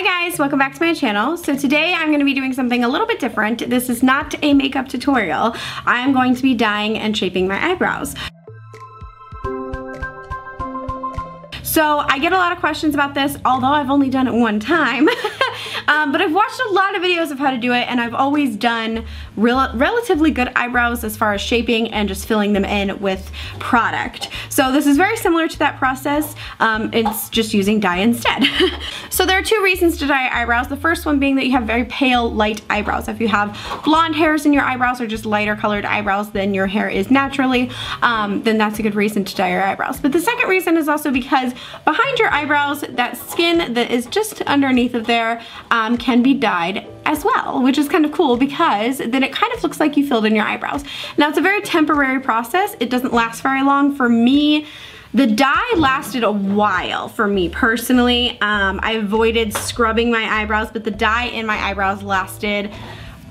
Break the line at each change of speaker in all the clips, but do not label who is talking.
Hi guys, welcome back to my channel. So today I'm going to be doing something a little bit different. This is not a makeup tutorial. I'm going to be dyeing and shaping my eyebrows. So I get a lot of questions about this, although I've only done it one time. But I've watched a lot of videos of how to do it, and I've always done relatively good eyebrows as far as shaping and just filling them in with product. So this is very similar to that process. It's just using dye instead. So there are two reasons to dye eyebrows. The first one being that you have very pale, light eyebrows. If you have blonde hairs in your eyebrows or just lighter colored eyebrows than your hair is naturally, then that's a good reason to dye your eyebrows. But the second reason is also because behind your eyebrows, that skin that is just underneath of there can be dyed as well, which is kind of cool because then it kind of looks like you filled in your eyebrows. Now it's a very temporary process. It doesn't last very long. For me, the dye lasted a while for me personally. I avoided scrubbing my eyebrows, but the dye in my eyebrows lasted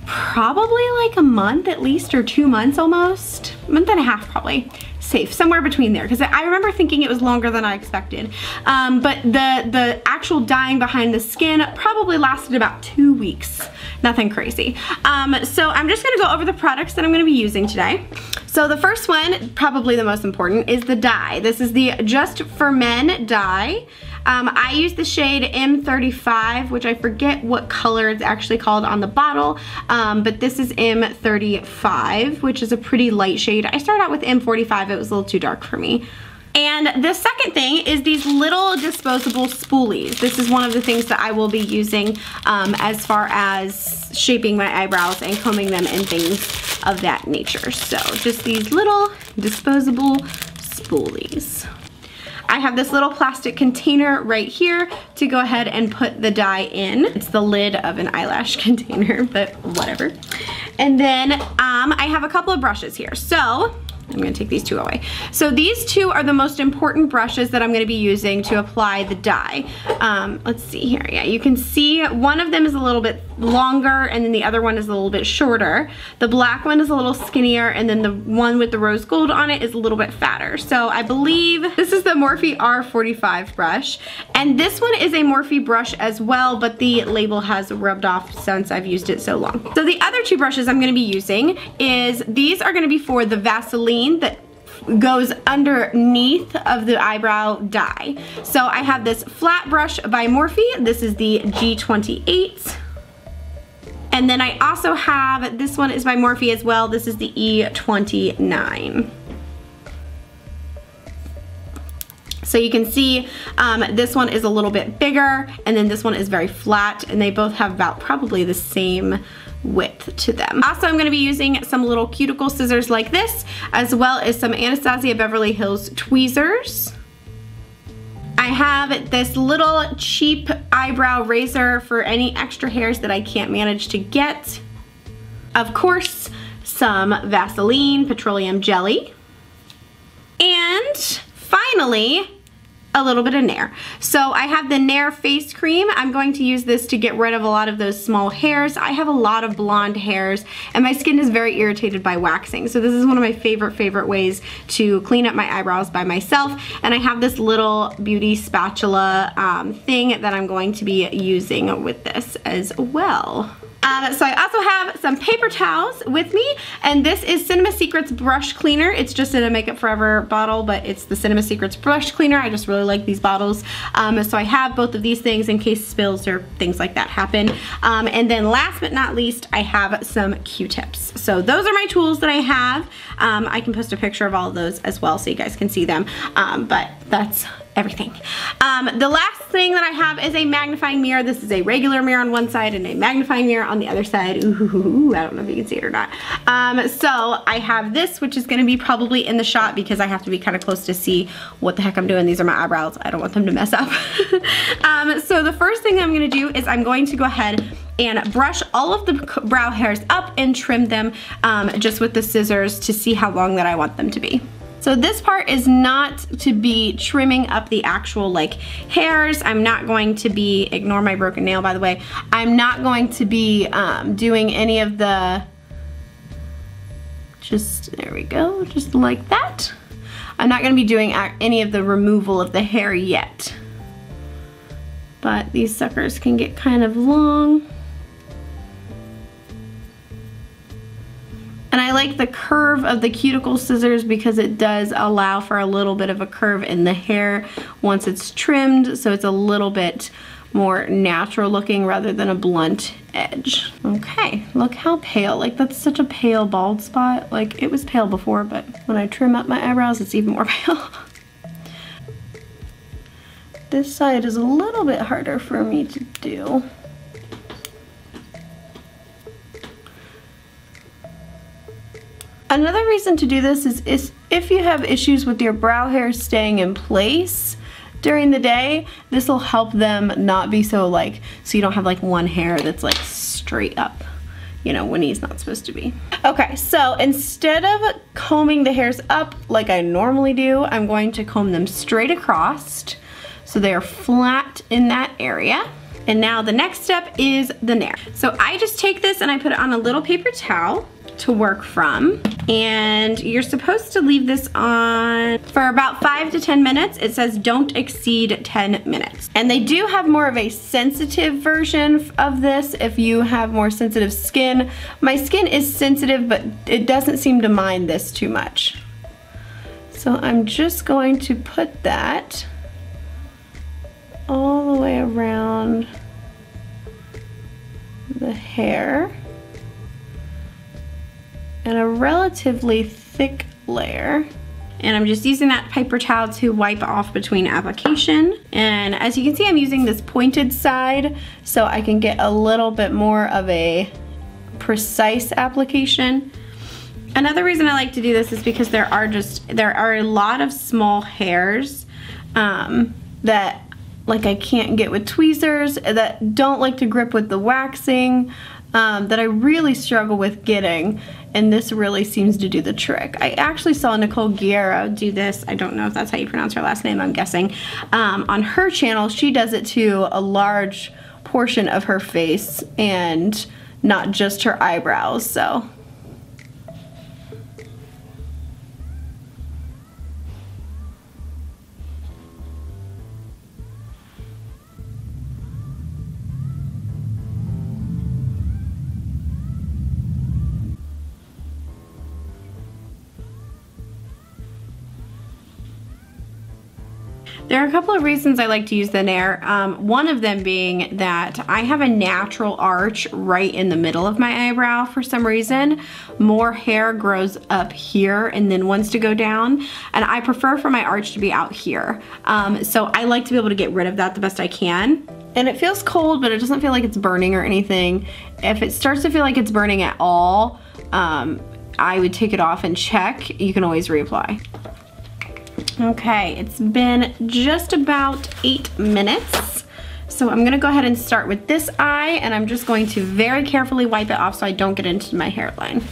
probably like a month at least, or 2 months almost. A month and a half probably. Safe, somewhere between there, because I remember thinking it was longer than I expected. But the actual dyeing behind the skin probably lasted about 2 weeks. Nothing crazy. So I'm just gonna go over the products that I'm gonna be using today. So the first one, probably the most important, is the dye. This is the Just for Men dye. I use the shade M35, which I forget what color it's actually called on the bottle, but this is M35, which is a pretty light shade. I started out with M45, it was a little too dark for me. And the second thing is these little disposable spoolies. This is one of the things that I will be using as far as shaping my eyebrows and combing them and things of that nature. So just these little disposable spoolies. I have this little plastic container right here to go ahead and put the dye in. It's the lid of an eyelash container, but whatever. And then I have a couple of brushes here. So I'm gonna take these two away. So these two are the most important brushes that I'm gonna be using to apply the dye. Let's see here, yeah, you can see one of them is a little bit longer and then the other one is a little bit shorter. The black one is a little skinnier and then the one with the rose gold on it is a little bit fatter. So I believe this is the Morphe R45 brush, and this one is a Morphe brush as well, but the label has rubbed off since I've used it so long. So the other two brushes I'm gonna be using is, these are gonna be for the Vaseline that goes underneath of the eyebrow dye. So I have this flat brush by Morphe. This is the G28. And then I also have, this one is by Morphe as well. This is the E29. So you can see this one is a little bit bigger and then this one is very flat, and they both have about probably the same width to them. Also, I'm going to be using some little cuticle scissors like this, as well as some Anastasia Beverly Hills tweezers. I have this little cheap eyebrow razor for any extra hairs that I can't manage to get. Of course, some Vaseline petroleum jelly. And finally, a little bit of Nair. So I have the Nair face cream. I'm going to use this to get rid of a lot of those small hairs. I have a lot of blonde hairs and my skin is very irritated by waxing. So this is one of my favorite ways to clean up my eyebrows by myself. And I have this little beauty spatula thing that I'm going to be using with this as well. So I also have some paper towels with me, and this is Cinema Secrets brush cleaner. It's just in a Makeup Forever bottle, but it's the Cinema Secrets brush cleaner. I just really like these bottles. So I have both of these things in case spills or things like that happen. And then last but not least, I have some Q-tips. So those are my tools that I have. I can post a picture of all of those as well so you guys can see them. But that's everything. The last thing that I have is a magnifying mirror. This is a regular mirror on one side and a magnifying mirror on the other side. Ooh, I don't know if you can see it or not. So I have this, which is gonna be probably in the shot because I have to be kind of close to see what the heck I'm doing. These are my eyebrows. I don't want them to mess up. So the first thing I'm gonna do is I'm going to go ahead and brush all of the brow hairs up and trim them just with the scissors to see how long that I want them to be. So this part is not to be trimming up the actual like hairs. I'm not going to be, ignore my broken nail by the way, I'm not going to be doing any of the, just, there we go, just like that. I'm not going to be doing any of the removal of the hair yet. but these suckers can get kind of long. And I like the curve of the cuticle scissors because it does allow for a little bit of a curve in the hair once it's trimmed, so it's a little bit more natural looking rather than a blunt edge. Okay, look how pale. Like, that's such a pale bald spot. Like, it was pale before, but when I trim up my eyebrows, it's even more pale. This side is a little bit harder for me to do. Another reason to do this is if you have issues with your brow hair staying in place during the day, this will help them not be so so you don't have like one hair that's like straight up, you know, when he's not supposed to be. Okay, so instead of combing the hairs up like I normally do, I'm going to comb them straight across so they are flat in that area. And now the next step is the nair. So I just take this and I put it on a little paper towel to work from, and you're supposed to leave this on for about 5 to 10 minutes. It says don't exceed 10 minutes. And they do have more of a sensitive version of this if you have more sensitive skin. My skin is sensitive, but it doesn't seem to mind this too much. So I'm just going to put that all the way around the hair and a relatively thick layer. And I'm just using that paper towel to wipe off between application. And as you can see, I'm using this pointed side so I can get a little bit more of a precise application. Another reason I like to do this is because there are a lot of small hairs that I can't get with tweezers, that don't like to grip with the waxing, that I really struggle with getting, and this really seems to do the trick. I actually saw Nicole Guerra do this. I don't know if that's how you pronounce her last name, I'm guessing. On her channel, she does it to a large portion of her face and not just her eyebrows, so. There are a couple of reasons I like to use the nair. One of them being that I have a natural arch right in the middle of my eyebrow for some reason. More hair grows up here and then wants to go down, and I prefer for my arch to be out here. So I like to be able to get rid of that the best I can. And it feels cold, but it doesn't feel like it's burning or anything. If it starts to feel like it's burning at all, I would take it off and check. You can always reapply. Okay, it's been just about 8 minutes. So I'm gonna go ahead and start with this eye, and I'm just going to very carefully wipe it off so I don't get into my hairline.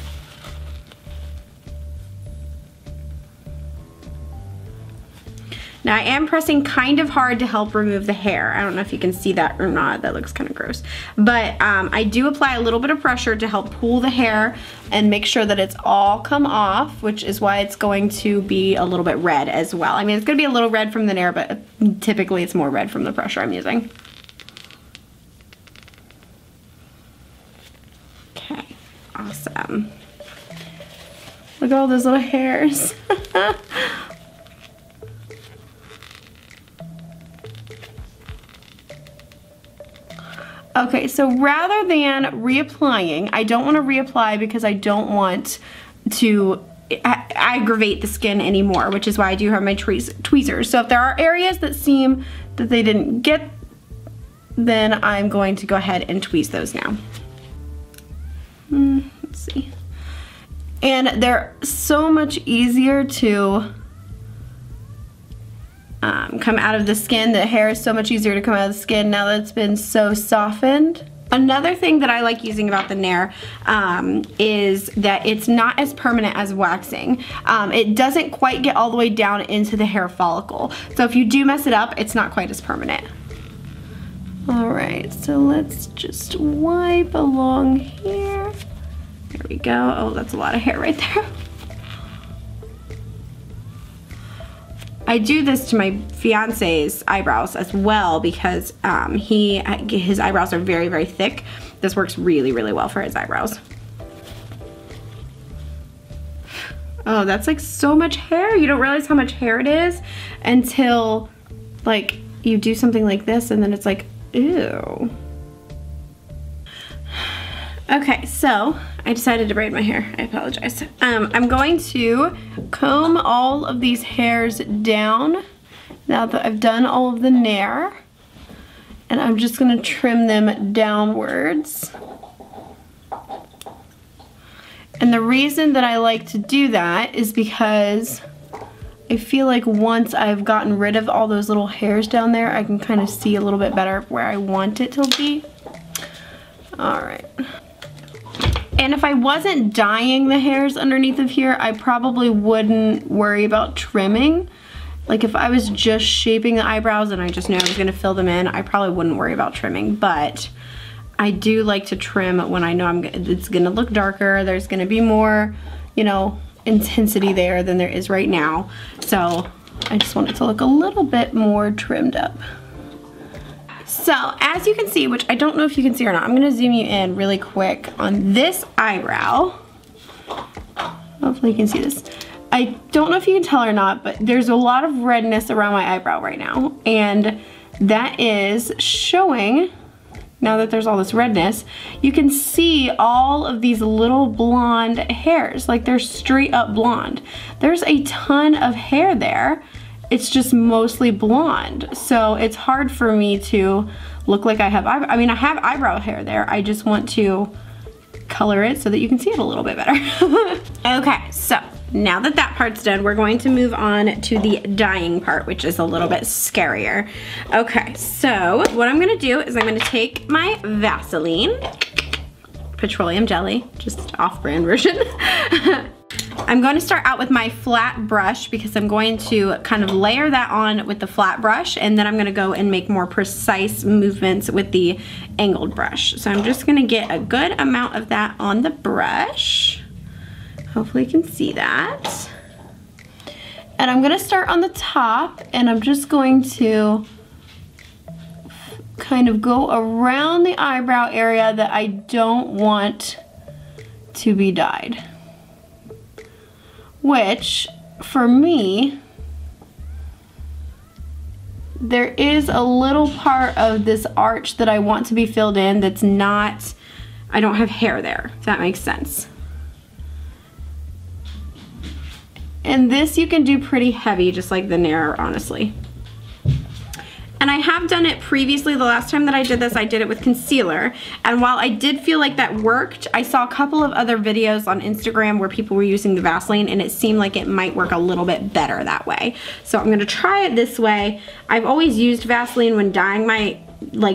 Now I am pressing kind of hard to help remove the hair. I don't know if you can see that or not. That looks kind of gross. But I do apply a little bit of pressure to help pull the hair and make sure that it's all come off, which is why it's going to be a little bit red as well. I mean, it's gonna be a little red from the nair, but typically it's more red from the pressure I'm using. Okay, awesome. Look at all those little hairs. Okay, so rather than reapplying, I don't want to reapply because I don't want to aggravate the skin anymore, which is why I do have my tweezers. So if there are areas that seem that they didn't get, then I'm going to go ahead and tweeze those now. Let's see. And they're so much easier to come out of the skin. The hair is so much easier to come out of the skin now that it's been so softened. Another thing that I like using about the nair is that it's not as permanent as waxing. It doesn't quite get all the way down into the hair follicle. So if you do mess it up, it's not quite as permanent. Alright, so let's just wipe along here. There we go. Oh, that's a lot of hair right there. I do this to my fiance's eyebrows as well because his eyebrows are very, very thick. This works really, really well for his eyebrows. Oh, that's like so much hair. You don't realize how much hair it is until like you do something like this and then it's like, ew. Okay, so I decided to braid my hair. I apologize. I'm going to comb all of these hairs down now that I've done all of the nair. And I'm just gonna trim them downwards. And the reason that I like to do that is because I feel like once I've gotten rid of all those little hairs down there, I can kind of see a little bit better where I want it to be. All right. And if I wasn't dyeing the hairs underneath of here, I probably wouldn't worry about trimming. Like if I was just shaping the eyebrows and I just knew I was gonna fill them in, I probably wouldn't worry about trimming, but I do like to trim when I know it's gonna look darker. There's gonna be more, you know, intensity there than there is right now. So I just want it to look a little bit more trimmed up. So as you can see, which I don't know if you can see or not, I'm gonna zoom you in really quick on this eyebrow. Hopefully you can see this. I don't know if you can tell or not, but there's a lot of redness around my eyebrow right now. And that is showing, now that there's all this redness, you can see all of these little blonde hairs, like they're straight up blonde. There's a ton of hair there. It's just mostly blonde. So it's hard for me to look like I have I mean, I have eyebrow hair there. I just want to color it so that you can see it a little bit better. Okay, so now that that part's done, we're going to move on to the dyeing part, which is a little bit scarier. Okay, so what I'm gonna do is I'm gonna take my Vaseline, petroleum jelly, just off-brand version. I'm going to start out with my flat brush because I'm going to kind of layer that on with the flat brush, and then I'm going to go and make more precise movements with the angled brush. So I'm just going to get a good amount of that on the brush. Hopefully you can see that. And I'm going to start on the top, and I'm just going to kind of go around the eyebrow area that I don't want to be dyed. Which, for me, there is a little part of this arch that I want to be filled in that's not, I don't have hair there, if that makes sense. And this you can do pretty heavy, just like the nair, honestly. And I have done it previously. The last time that I did this, I did it with concealer. And while I did feel like that worked, I saw a couple of other videos on Instagram where people were using the Vaseline, and it seemed like it might work a little bit better that way. So I'm gonna try it this way. I've always used Vaseline when dyeing my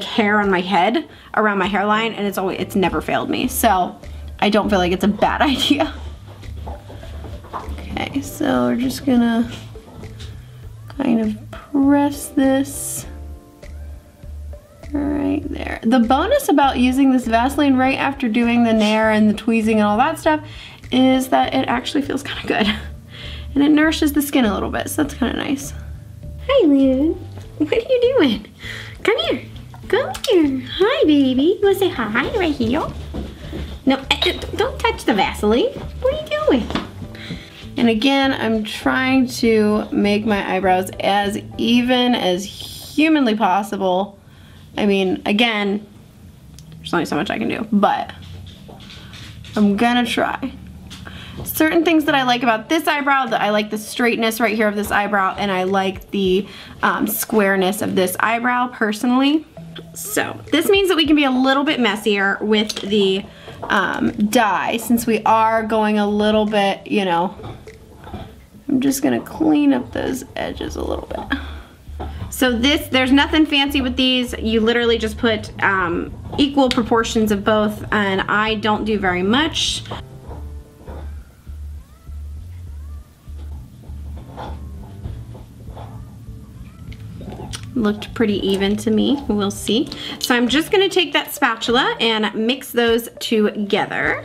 hair on my head around my hairline, and it's never failed me. So I don't feel like it's a bad idea. Okay, so we're just gonna kind of press this right there. The bonus about using this Vaseline right after doing the nair and the tweezing and all that stuff is that it actually feels kind of good. And it nourishes the skin a little bit, so that's kind of nice. Hi, Lou. What are you doing? Come here. Come here. Hi, baby. You want to say hi right here? No, don't touch the Vaseline. What are you doing? And again, I'm trying to make my eyebrows as even as humanly possible. I mean, again, there's only so much I can do, but I'm gonna try. Certain things that I like about this eyebrow, that I like the straightness right here of this eyebrow, and I like the squareness of this eyebrow personally. So this means that we can be a little bit messier with the dye, since we are going a little bit, you know. I'm just gonna clean up those edges a little bit. So there's nothing fancy with these. You literally just put equal proportions of both, and I don't do very much. Looked pretty even to me, we'll see. So I'm just gonna take that spatula and mix those together.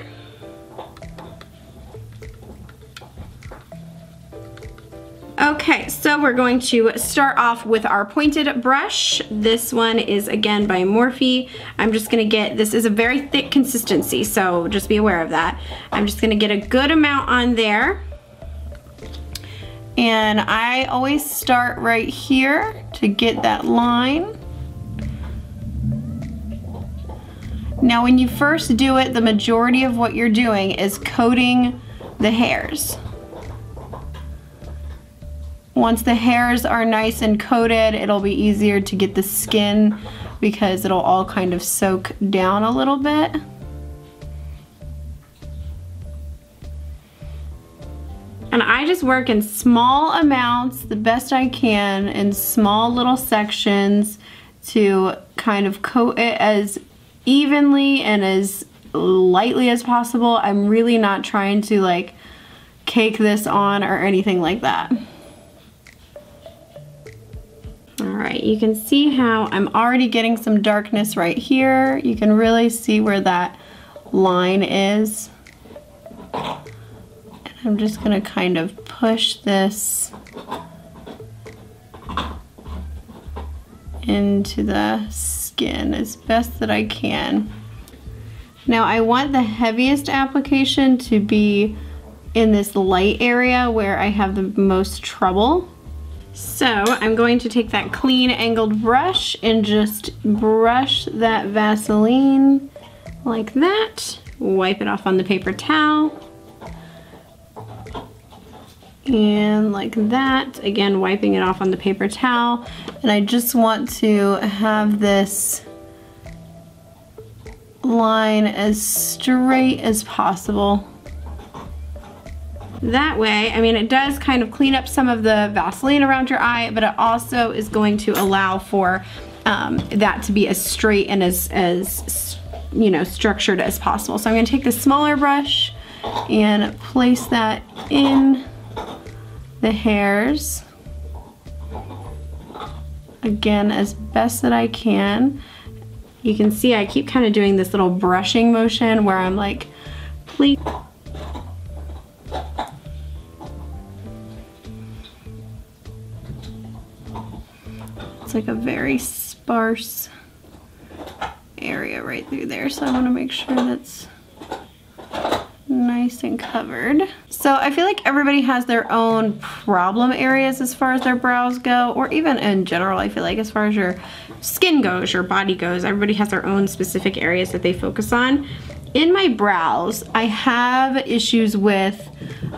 Okay, so we're going to start off with our pointed brush. This one is again by Morphe. I'm just gonna get, this is a very thick consistency, so just be aware of that. I'm just gonna get a good amount on there. And I always start right here to get that line. Now when you first do it, the majority of what you're doing is coating the hairs. Once the hairs are nice and coated, it'll be easier to get the skin because it'll all kind of soak down a little bit. And I just work in small amounts, the best I can, in small little sections to kind of coat it as evenly and as lightly as possible. I'm really not trying to like cake this on or anything like that. Alright, you can see how I'm already getting some darkness right here. You can really see where that line is. And I'm just going to kind of push this into the skin as best that I can. Now I want the heaviest application to be in this light area where I have the most trouble. So I'm going to take that clean angled brush and just brush that Vaseline like that. Wipe it off on the paper towel. And like that, again wiping it off on the paper towel. And I just want to have this line as straight as possible. That way, I mean, it does kind of clean up some of the Vaseline around your eye, but it also is going to allow for that to be as straight and as you know, structured as possible. So I'm going to take the smaller brush and place that in the hairs. Again, as best that I can. You can see I keep kind of doing this little brushing motion where I'm like, please. It's like a very sparse area right through there, so I want to make sure that's nice and covered. So I feel like everybody has their own problem areas as far as their brows go, or even in general. I feel like as far as your skin goes, your body goes, everybody has their own specific areas that they focus on. In my brows, I have issues with,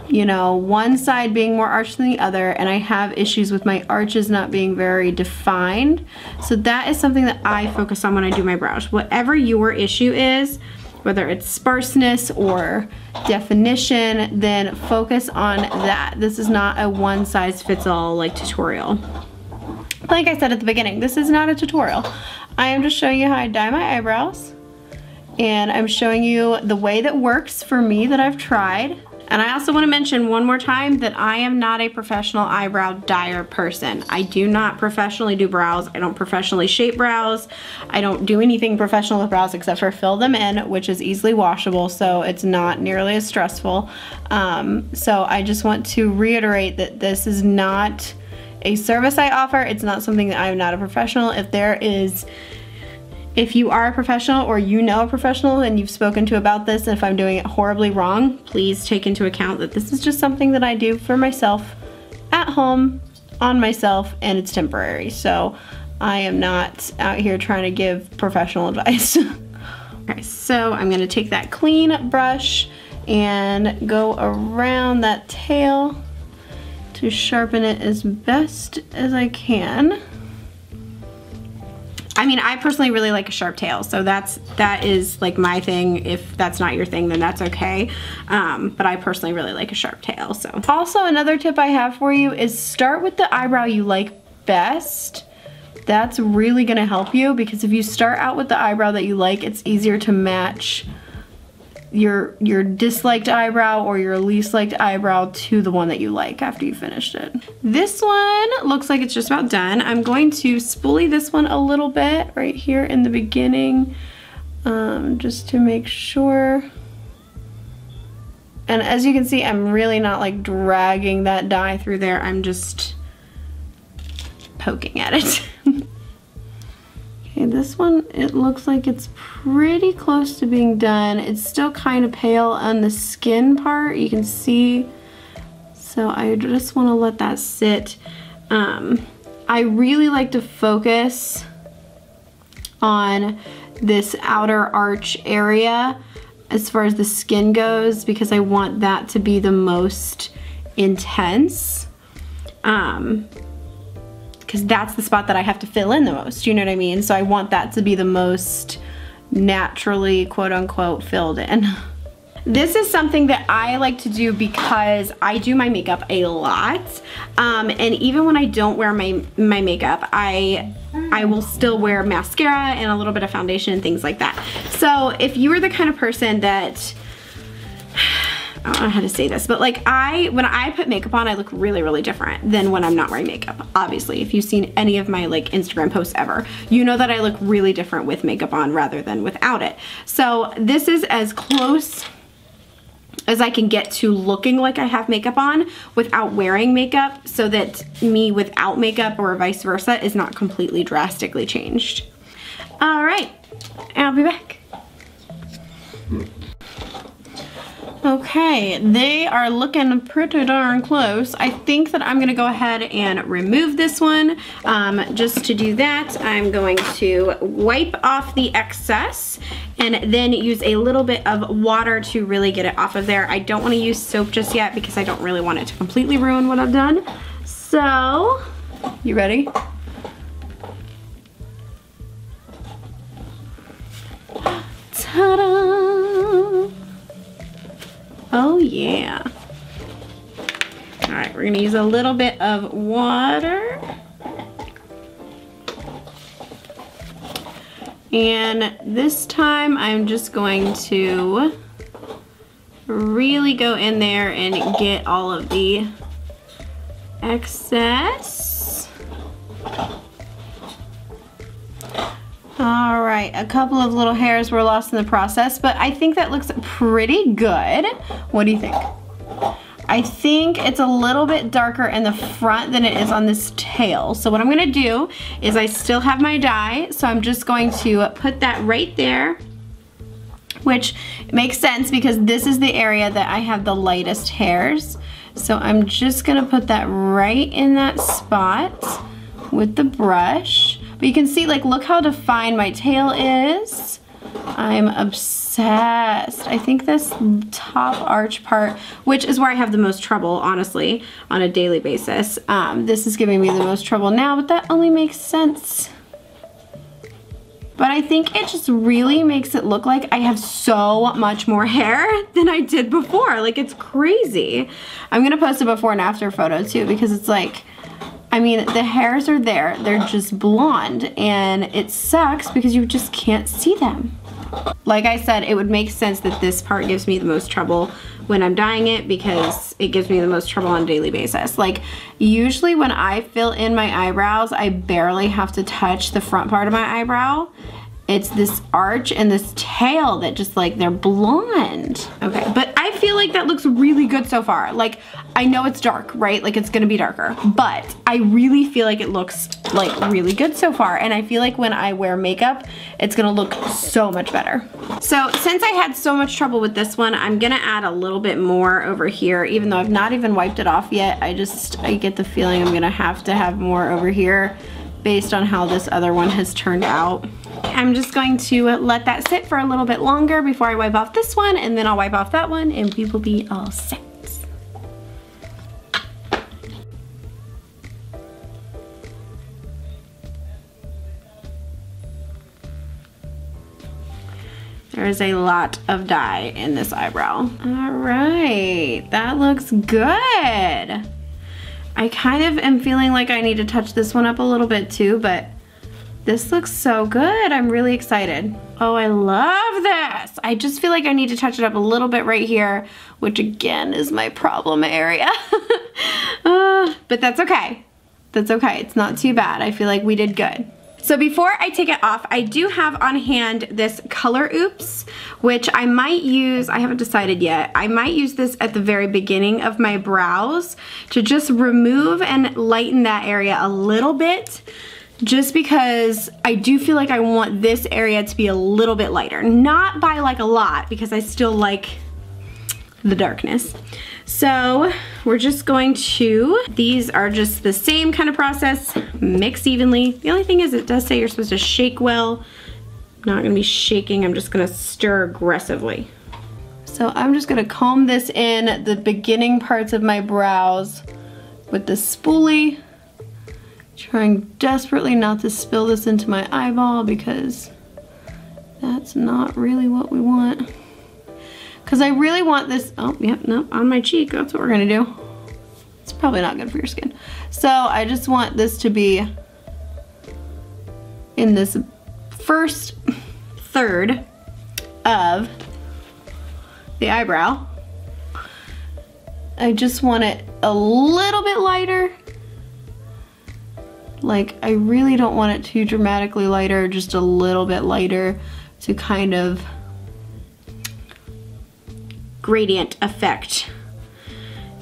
you know, one side being more arched than the other, and I have issues with my arches not being very defined. So that is something that I focus on when I do my brows. Whatever your issue is, whether it's sparseness or definition, then focus on that. This is not a one size fits all like tutorial. Like I said at the beginning, this is not a tutorial. I am just showing you how I dye my eyebrows. And I'm showing you the way that works for me that I've tried. And I also want to mention one more time that I am not a professional eyebrow dyer person. I do not professionally do brows. I don't professionally shape brows. I don't do anything professional with brows except for fill them in, which is easily washable, so it's not nearly as stressful. So I just want to reiterate that this is not a service I offer. It's not something that I'm not a professional. If you are a professional or you know a professional and you've spoken to about this, and if I'm doing it horribly wrong, please take into account that this is just something that I do for myself at home, on myself, and it's temporary. So I am not out here trying to give professional advice. Okay, so I'm gonna take that clean brush and go around that tail to sharpen it as best as I can. I mean, I personally really like a sharp tail, so that is like my thing. If that's not your thing, then that's okay. But I personally really like a sharp tail. So also another tip I have for you is start with the eyebrow you like best. That's really gonna help you, because if you start out with the eyebrow that you like, it's easier to match your disliked eyebrow or your least liked eyebrow to the one that you like after you finished it. This one looks like it's just about done. I'm going to spoolie this one a little bit right here in the beginning, just to make sure And as you can see, I'm really not like dragging that dye through there. I'm just poking at it. Okay, this one, it looks like it's pretty close to being done. It's still kind of pale on the skin part, you can see. So I just want to let that sit. I really like to focus on this outer arch area as far as the skin goes, because I want that to be the most intense. Because that's the spot that I have to fill in the most, you know what I mean? So I want that to be the most naturally, quote unquote, filled in. This is something that I like to do because I do my makeup a lot. And even when I don't wear my makeup, I will still wear mascara and a little bit of foundation and things like that. So if you are the kind of person that, I don't know how to say this, but like when I put makeup on, I look really, really different than when I'm not wearing makeup. Obviously, if you've seen any of my like Instagram posts ever, you know that I look really different with makeup on rather than without it. So this is as close as I can get to looking like I have makeup on without wearing makeup, so that me without makeup or vice versa is not completely drastically changed. All right, I'll be back. Okay, they are looking pretty darn close. I think that I'm gonna go ahead and remove this one. Just to do that, I'm going to wipe off the excess and then use a little bit of water to really get it off of there. I don't wanna use soap just yet because I don't really want it to completely ruin what I've done. So, you ready? Ta-da! Oh yeah. All right, we're gonna use a little bit of water. And this time I'm just going to really go in there and get all of the excess. All right, a couple of little hairs were lost in the process, but I think that looks pretty good. What do you think? I think it's a little bit darker in the front than it is on this tail. So what I'm gonna do is I still have my dye, so I'm just going to put that right there, which makes sense because this is the area that I have the lightest hairs. So I'm just gonna put that right in that spot with the brush. But you can see, like, look how defined my tail is. I'm obsessed. I think this top arch part, which is where I have the most trouble, honestly, on a daily basis. This is giving me the most trouble now, but that only makes sense. But I think it just really makes it look like I have so much more hair than I did before. Like, it's crazy. I'm gonna post a before and after photo too, because it's like, I mean, the hairs are there, they're just blonde, and it sucks because you just can't see them. Like I said, it would make sense that this part gives me the most trouble when I'm dyeing it because it gives me the most trouble on a daily basis. Like, usually when I fill in my eyebrows, I barely have to touch the front part of my eyebrow. It's this arch and this tail that just, like, they're blonde. Okay, but I feel like that looks really good so far. Like, I know it's dark, right? Like, it's gonna be darker, but I really feel like it looks, like, really good so far. And I feel like when I wear makeup, it's gonna look so much better. So, since I had so much trouble with this one, I'm gonna add a little bit more over here, even though I've not even wiped it off yet. I get the feeling I'm gonna have to have more over here based on how this other one has turned out. I'm just going to let that sit for a little bit longer before I wipe off this one, and then I'll wipe off that one and we will be all set. There is a lot of dye in this eyebrow. All right, that looks good. I kind of am feeling like I need to touch this one up a little bit too, but this looks so good. I'm really excited. Oh, I love this. I just feel like I need to touch it up a little bit right here, which again is my problem area. But that's okay. That's okay. It's not too bad. I feel like we did good. So before I take it off, I do have on hand this Color Oops, which I might use, I haven't decided yet, I might use this at the very beginning of my brows to just remove and lighten that area a little bit, just because I do feel like I want this area to be a little bit lighter. Not by like a lot, because I still like the darkness. So we're just going to, these are just the same kind of process, mix evenly. The only thing is it does say you're supposed to shake well. I'm not gonna be shaking, I'm just gonna stir aggressively. So I'm just gonna comb this in the beginning parts of my brows with the spoolie, trying desperately not to spill this into my eyeball because that's not really what we want. Because I really want this, oh, yep, no, on my cheek, that's what we're gonna do. It's probably not good for your skin. So I just want this to be in this first third of the eyebrow. I just want it a little bit lighter. Like, I really don't want it too dramatically lighter, just a little bit lighter to kind of gradient effect.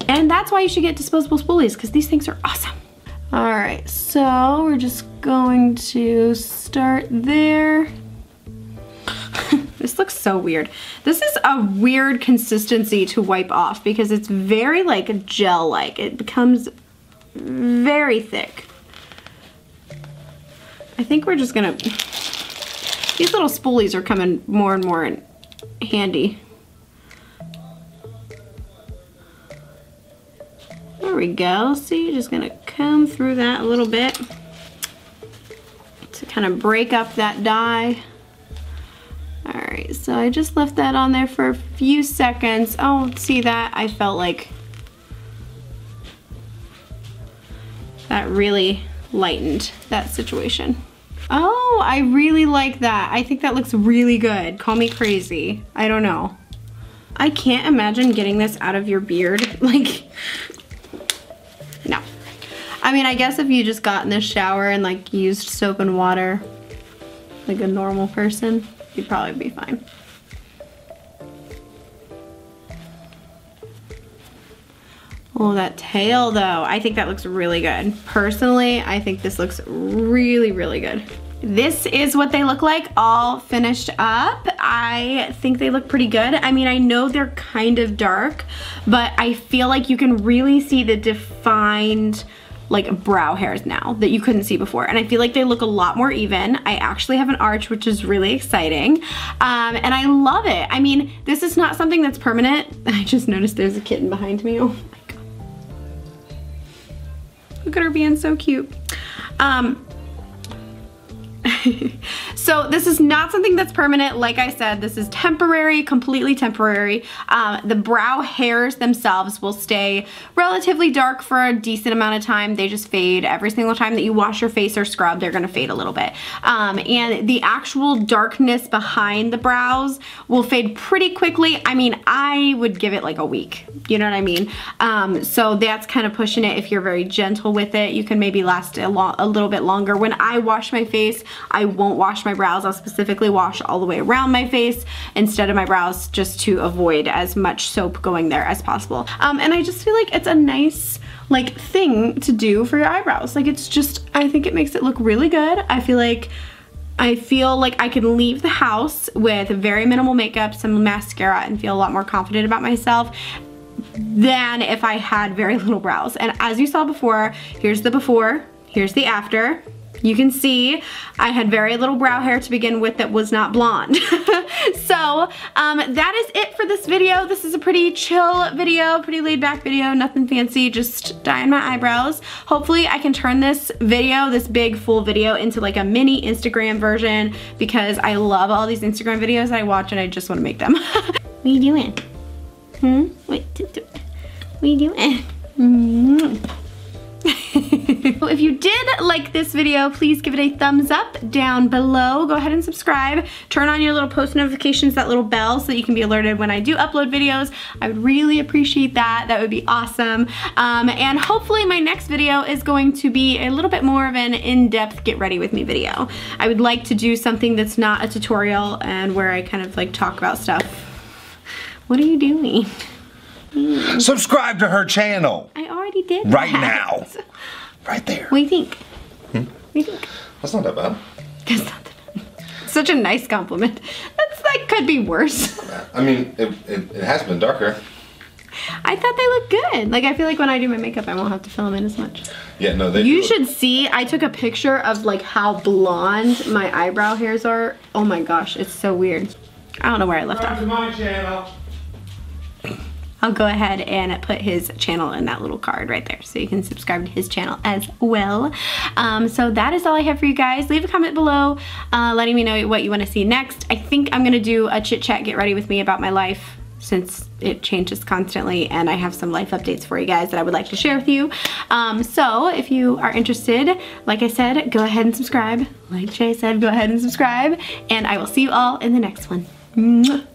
And that's why you should get disposable spoolies, because these things are awesome. All right, so we're just going to start there. This looks so weird. This is a weird consistency to wipe off because it's very like gel-like. It becomes very thick. I think we're just gonna, these little spoolies are coming more and more in handy. There we go. See, just gonna comb through that a little bit to kind of break up that dye. All right, so I just left that on there for a few seconds. Oh, see that? I felt like that really lightened that situation. Oh, I really like that. I think that looks really good. Call me crazy. I don't know. I can't imagine getting this out of your beard. Like, no. I mean, I guess if you just got in the shower and like used soap and water like a normal person, you'd probably be fine. Oh, that tail though. I think that looks really good. Personally, I think this looks really, really good. This is what they look like all finished up. I think they look pretty good. I mean, I know they're kind of dark, but I feel like you can really see the defined like brow hairs now that you couldn't see before. And I feel like they look a lot more even. I actually have an arch, which is really exciting. And I love it. I mean, this is not something that's permanent. I just noticed there's a kitten behind me. Oh my God. Look at her being so cute. So this is not something that's permanent. Like I said, this is temporary, completely temporary. The brow hairs themselves will stay relatively dark for a decent amount of time. They just fade every single time that you wash your face or scrub. They're gonna fade a little bit. And the actual darkness behind the brows will fade pretty quickly. I mean, I would give it like a week. You know what I mean? So that's kind of pushing it. If you're very gentle with it, you can maybe last a little bit longer. When I wash my face, I won't wash my brows. I'll specifically wash all the way around my face instead of my brows, just to avoid as much soap going there as possible. And I just feel like it's a nice like thing to do for your eyebrows. Like, it's just, I think it makes it look really good. I feel like I can leave the house with very minimal makeup, some mascara, and feel a lot more confident about myself than if I had very little brows. And as you saw before, here's the before, here's the after. You can see I had very little brow hair to begin with that was not blonde. So that is it for this video. This is a pretty chill video, pretty laid back video, nothing fancy, just dyeing my eyebrows. Hopefully I can turn this video, this big full video, into like a mini Instagram version, because I love all these Instagram videos I watch and I just want to make them. What are you doing? What are you doing? if you did like this video, please give it a thumbs up down below. Go ahead and subscribe. Turn on your little post notifications, that little bell, so that you can be alerted when I do upload videos. I would really appreciate that. That would be awesome. And hopefully my next video is going to be a little bit more of an in-depth get ready with me video. I would like to do something that's not a tutorial and where I kind of like talk about stuff. What are you doing?
Subscribe to her channel.
I already did
right
that.
now. Right there.
What do you think? What do you think?
That's not that bad.
That's not that bad. Such a nice compliment. That could be worse.
I mean, it has been darker.
I thought they looked good. Like, I feel like when I do my makeup, I won't have to fill them in as much.
Yeah, no, they
You should see, I took a picture of like how blonde my eyebrow hairs are. Oh my gosh, it's so weird. I don't know where I left off.
To my channel.
I'll go ahead and put his channel in that little card right there so you can subscribe to his channel as well. So that is all I have for you guys. Leave a comment below letting me know what you want to see next. I think I'm gonna do a chit chat get ready with me about my life, since it changes constantly, and I have some life updates for you guys that I would like to share with you. So if you are interested, like I said, go ahead and subscribe. Like Jay said, go ahead and subscribe, and I will see you all in the next one. Mwah.